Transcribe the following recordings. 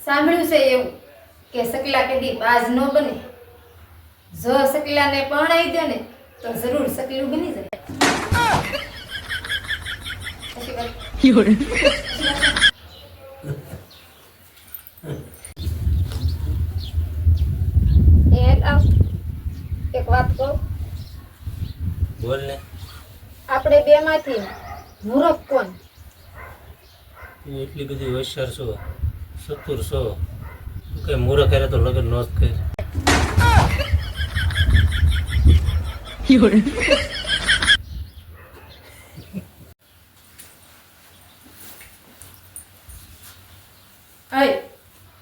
સાંભળ્યું છે એવું કે સકલા કેદી બાજ ન બને. જો સકલાને પરણાઈ દે ને તો જરૂર સકલું બની જાય. સાચી વાત. એક વાત કહું. બોલ ને. આપણે બે માંથી મૂરખ કોણ? તું એટલી બધી હોશિયાર છો, ચતુર છો, તું કઈ મૂર્ખ કરે તો લગ્ન ન જ કરે.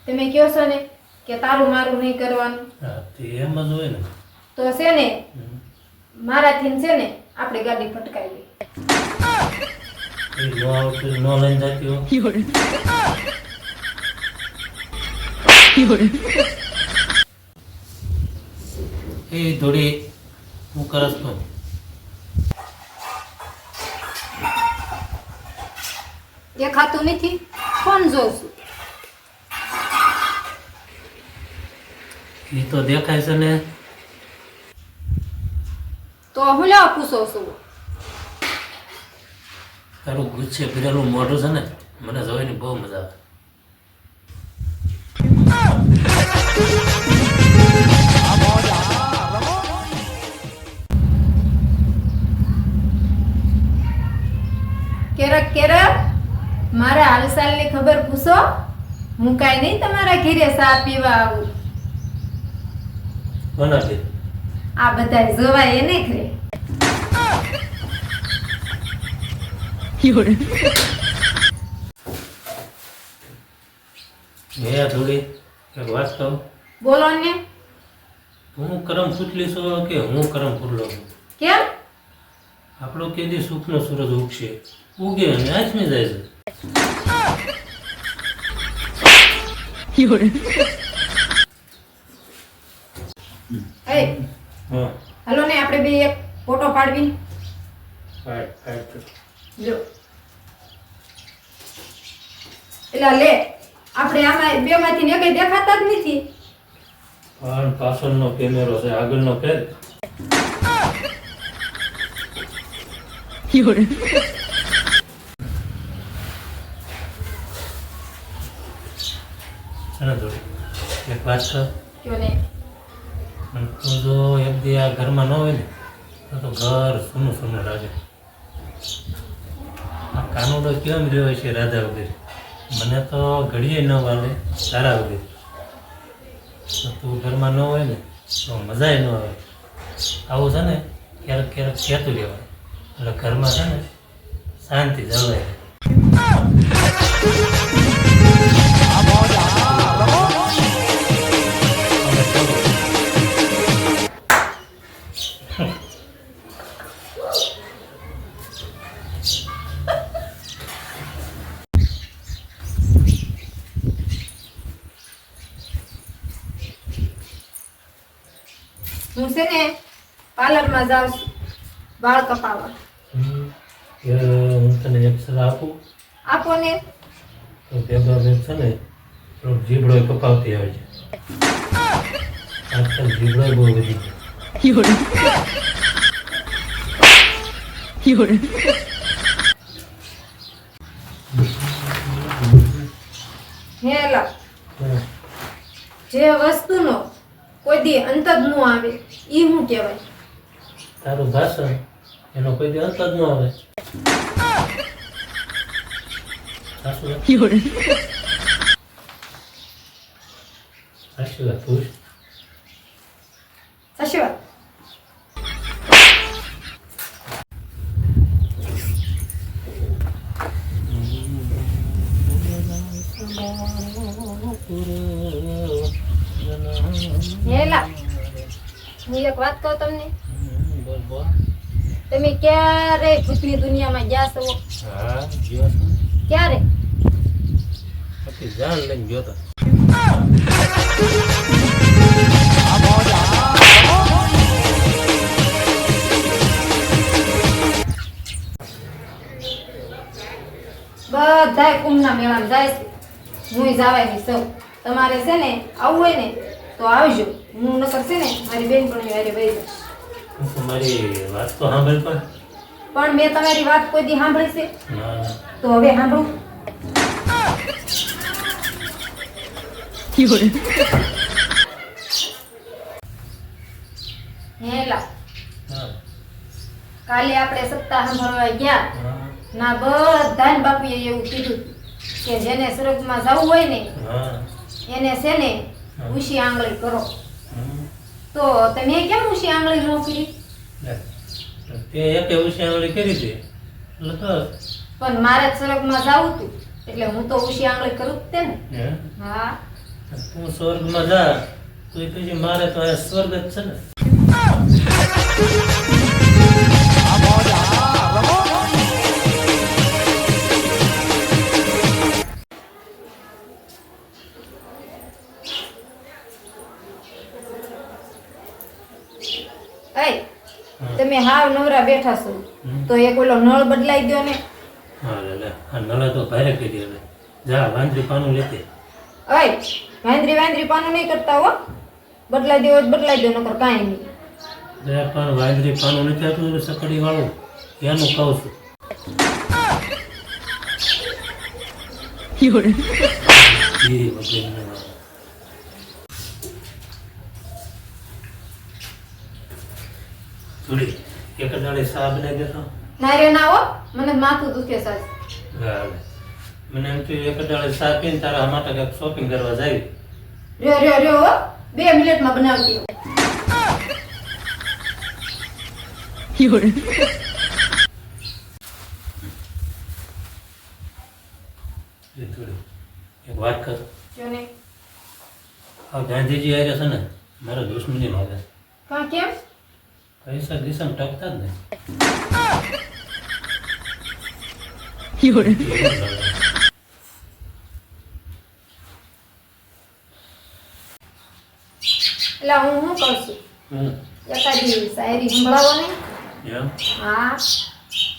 તમે કહો છો ને કે તારું મારું નહીં કરવાનું, હા તે એમ જ હોય ને. તો છે ને મારાથી છે ને આપણે ગાડી ફટકાવી. એ ન આવતું ન લઈને જતી એ થોડી હું કરસ તો દેખાતું નથી, ફોન જોઉં છું. એ તો દેખાય છે ને. તો હું લેવા પૂછો છું. તારું ગુસ્સે ફિરેલું મોઢું છે ને, મને જોઈને બહુ મજા આવે. કેરક મારા હાલચાલની ખબર પૂછો. હું કાંઈ નહીં તમારા ઘરે ચા પીવા આવું. કોના છે? આ બધા જોવાય એને ઘરે. હે થોડી એક વાત કહું. બોલો ને. હું કરમ ફૂટલી છો કે હું કરમ ફૂટલો છું? કેમ? આપણો કેદી સુખનો સૂરજ ઉગશે, ઉગે અને આથમી જાય છે. હા હાલો ને આપણે બે એક ફોટો પાડવી. જો એલા લે, આપણે આમાં બે માંથી ને કઈ દેખાતા જ નથી. પણ પાછળનો કેમેરો છે, આગળનો ફેર. ચાલો થોડી એક વાત કર. કયો ને. તું જો એક દી આ ઘરમાં ન હોય ને તો ઘર સૂનું સૂનું લાગે. આ કાનુડો કેમ રહ્યો છે રાધા વગેરે? મને તો ઘડીએ ન વાલે તારા વગેરે. તો તું ઘરમાં ન હોય ને તો મજાય ન આવે. આવું છે ને ક્યારેક ક્યારેક કહેતું રહેવાય, એટલે ઘરમાં છે ને શાંતિ જળવાય. હું છે ને પાર્લરમાં જાઉં છું વાળ કપાવવા. હું તને એક સલાહ આપું. આપો ને. તો ભેગા ભેગ છે ને થોડોક જીભડો કપાવતી આવે છે. આજકાલ જીભડો બહુ વધી હેલા ગયો. જે વસ્તુનો કોઈ દી અંત જ ન આવે ઈ શું કહેવાય? તારું ભાષણ એનો કોઈ દી અંત જ ન આવે. સાચું વાત. સાચી વાત પૂછ. સાચી વાત. હેલા હું એક વાત કહું તમને. બોલ બોલ. તમે ક્યારે ભૂતની દુનિયામાં ગયા છો? હા ગયો છું. ક્યારે? પછી જાન લઈને ગયો તો. બધાય કુંભના મેળામાં જાય છે. હું જવાની છું. તમારે છે ને આવવું હોય ને તો આવજો. હું નકર છે ને મારી બેનપણીઓ હારે વહી જઈશ. તમારી વાત તો સાંભળ પણ. પણ મેં તમારી વાત કોઈ દી સાંભળી છે? ના ના. તો હવે સાંભળું. હેલા હા કાલે આપણે સપ્તાહ સાંભળવા ગયા હા ના બધાને બાપુએ એવું કીધું કે જેને સ્વર્ગમાં જવું હોય ને હા એને છે ને ઊંચી આંગળી કરો. હમ. તો તમે કેમ ઊંચી આંગળી ન કરી? લે. તે એકે ઉશિયાવળી કરી હતી એટલે તો પણ મારે જ સ્વર્ગમાં જવું હતું એટલે હું તો ઊંચી આંગળી કરું જ તે ને. હે? હા તું સ્વર્ગમાં જા તો એ પછી મારે તો આ સ્વર્ગ જ છે ને. એય તમે હાવ નવરા બેઠા છો તો એક ઓલો નળ બદલાઈ દો ને. હા લે લે આ નળા તો ભારે કરી દે હવે. જા વાંદરી પાનું લેતે. એય વાંદરી પાનું નહીં કરતા હો. બદલાઈ દેવો જ બદલાઈ દો નકર કાંઈ નહીં. લે પણ વાંદરી પાનું નથી આવતું સકડી વાળું એનું કહું છું. ઈ વગરનું. થોડી એક દાડે સા બનાવી દેતો. ના રે ના હો મને માથું દુખે સાહેબ. હાલે. મને એમ થયું એક દાડે સા પીને તારા માટે કંઈક શોપિંગ કરવા જાય. રહ્યો હો 2 મિનિટમાં બનાવતી હો. એ થોડી એક વાત કર. જો ને આ ગાંધીજી આવ્યા છે ને મારા દુશ્મની લાગે. કાં કેમ? પૈસા દિશામાં ટકતા જ ને. એટલે હું શું કરશું હમ. એકાદી શાયરી સંભળાવો ને. એમ? હા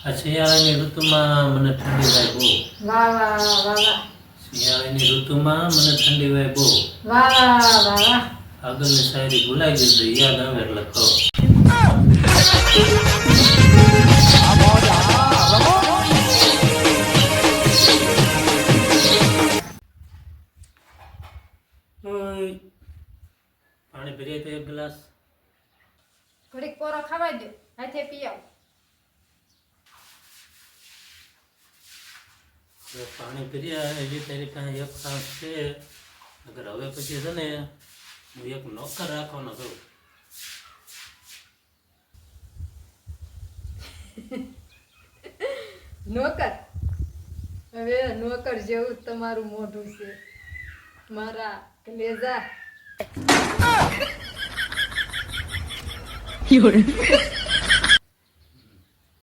આ શિયાળાની ઋતુમાં મને ઠંડી વાય બહુ. વાહ વાહ વાહ વાહ શિયાળાની ઋતુમાં મને ઠંડી વાય બહુ. વાહ વાહ વાહ વાહ. આગળની શાયરી ભૂલાઈ ગઈ તો યાદ આવે એટલે કહો. ઓય. પાણી ભરી તો એક ગ્લાસ. ઘડીક કોરો ખાવા દો હાથે પી આવો. પાણી ભર્યા એવી તારી પાસે એક સાસ છે અગર હવે પછી છે ને હું એક નોકર રાખવાનો છું. નોકર હવે નોકર જેવું તમારું મોઢું છે મારા કલેજા.